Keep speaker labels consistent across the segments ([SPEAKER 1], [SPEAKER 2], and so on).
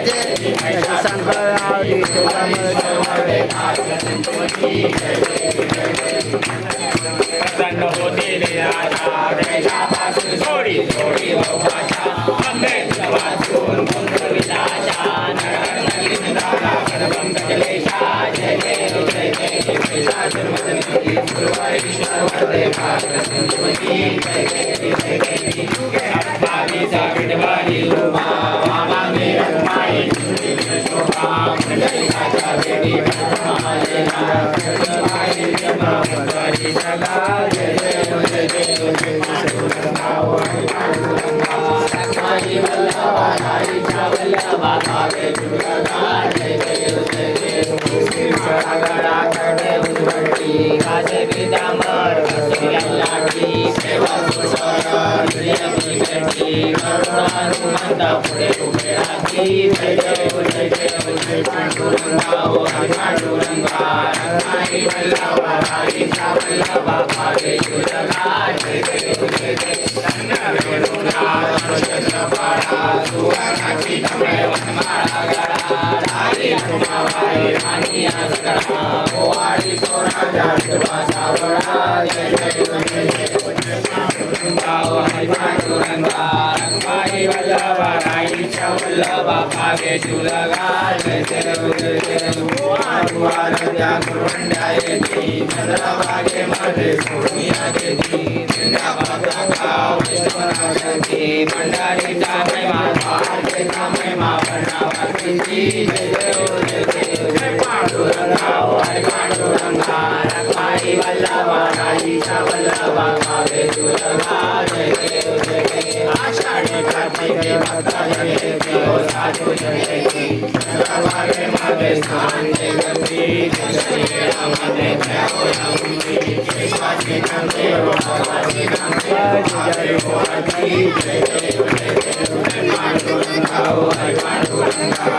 [SPEAKER 1] जय वल्लभा राईचा वल्लभा मागे तुलगा जय देव जय देव आषाढी कार्तिके भक्ता जयती हो साधू जयती सर्वागे मागे स्थान जय गंगी जय श्री रामने जय हो यमुनी विश्वासी नंदे हो भगवानी नंदे जय हो हरि जय देव जय देव जय पांडुरंगा हो हरि पांडुरंगा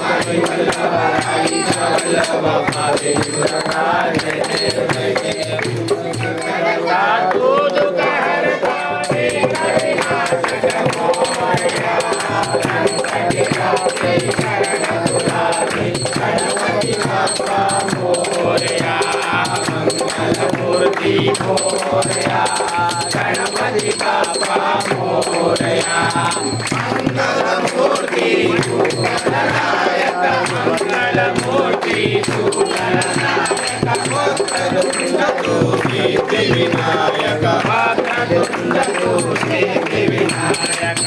[SPEAKER 1] हरि वल्लभा राईचा वल्लभा मागे तुलगा जय देव जय देव साधु दुख हरता हे कविनाश मोरया गणपति बाप्पा मोरया मंगलमूर्ति मोरया गणपति बाप्पा मोरया मंगलमूर्ति गणनायक मंगलमूर्ति गणनायक वक्रतुंड सिद्धिविनायक वक्रतुंड सिद्धिविनायक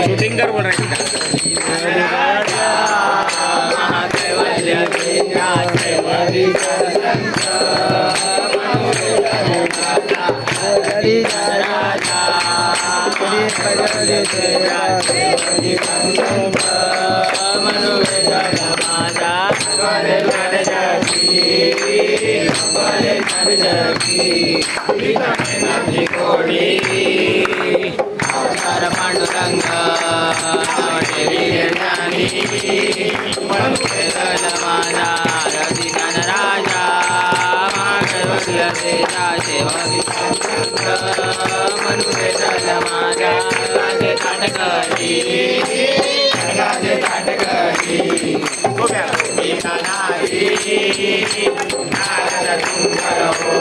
[SPEAKER 2] शूटिंग कर बोल रहे हैं
[SPEAKER 1] जगी विठ्ठलाची कोडी अवतार पांडुरंग देवी ज्ञानी मनोवेदन माझा रती राजा मागवल्या तेजा सेवक मनोवेदन माझा राजे ताटकरी राजे ताटकरी गोव्या नाही नारद सुंदर हो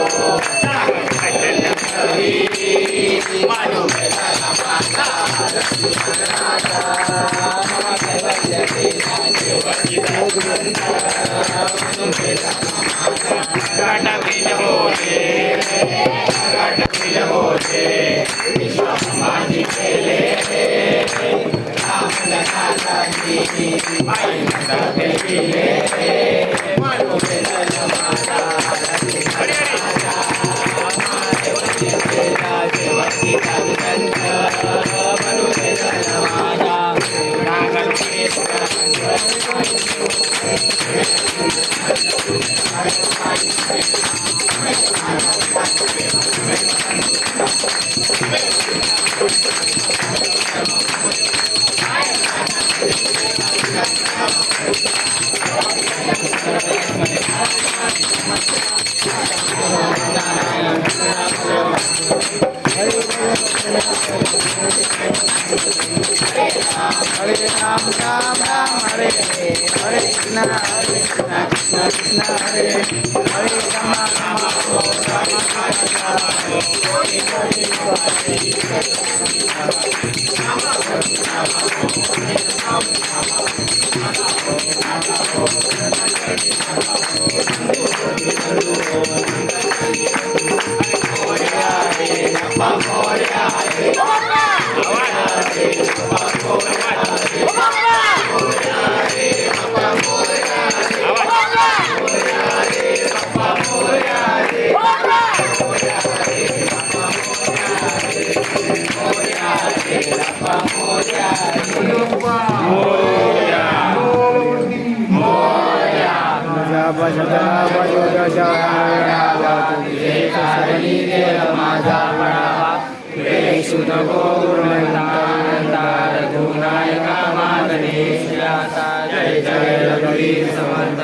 [SPEAKER 1] मनोवेदन माझा रती राजा मागवल्या तेजा सेवक घाटातील बोले विश्वासमाधी केले रामलनाची बाई सगळे केले मनोवेदन माझा देवकी कांत मनोवेदन माझा हरे राम राम राम हरे हरे कृष्णा कृष्णा कृष्णा हरे हरे राम जय जय रघुवीर समर्थ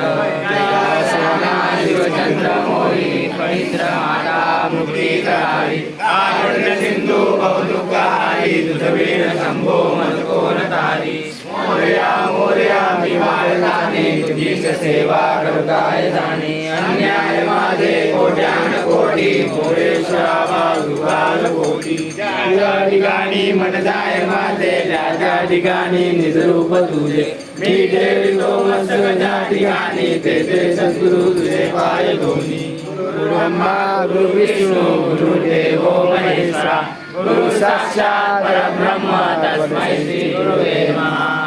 [SPEAKER 1] शिवचंद्र मोरी पवित्र माता मुक्ती करारी कारुण्य सिंधू कौतुकारी दुधवीर शंभो मजकोन तारी मोरया मोरया मी भारताने तुझीच सेवा करताय जाणे अन्याय माझे कोट्यान कोटी मोरेश्वरा बाजूकाल कोटी त्या ठिकाणी मन जाय माझे त्या ठिकाणी निजरूप तुझे मी ठेवितो मस्तक ज्या ठिकाणी तेथे सद्गुरु तुझे पाय दोन्ही गुरु ब्रह्मा गुरु विष्णू गुरु देवो महेश्वरा गुरु साक्षात परब्रह्म तस्मै श्री गुरुवे नमः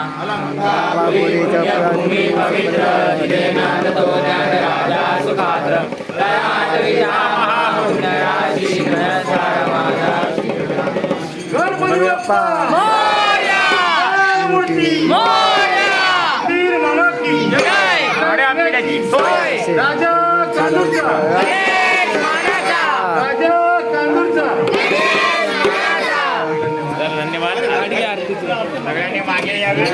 [SPEAKER 1] भूमी पवित्र तिथे नांदतो राजा सुखात्र तयात विजा महापुण्यराशी घनसार माझा गणपती बाप्पा मोरया मूर्ती मोरया वीर मामा की जय गाड्या पिढ्याची सोय राजा चांदूरचा एक मानाचा राजा चांदूरचा धन्यवाद सगळ्यांनी मागे यावे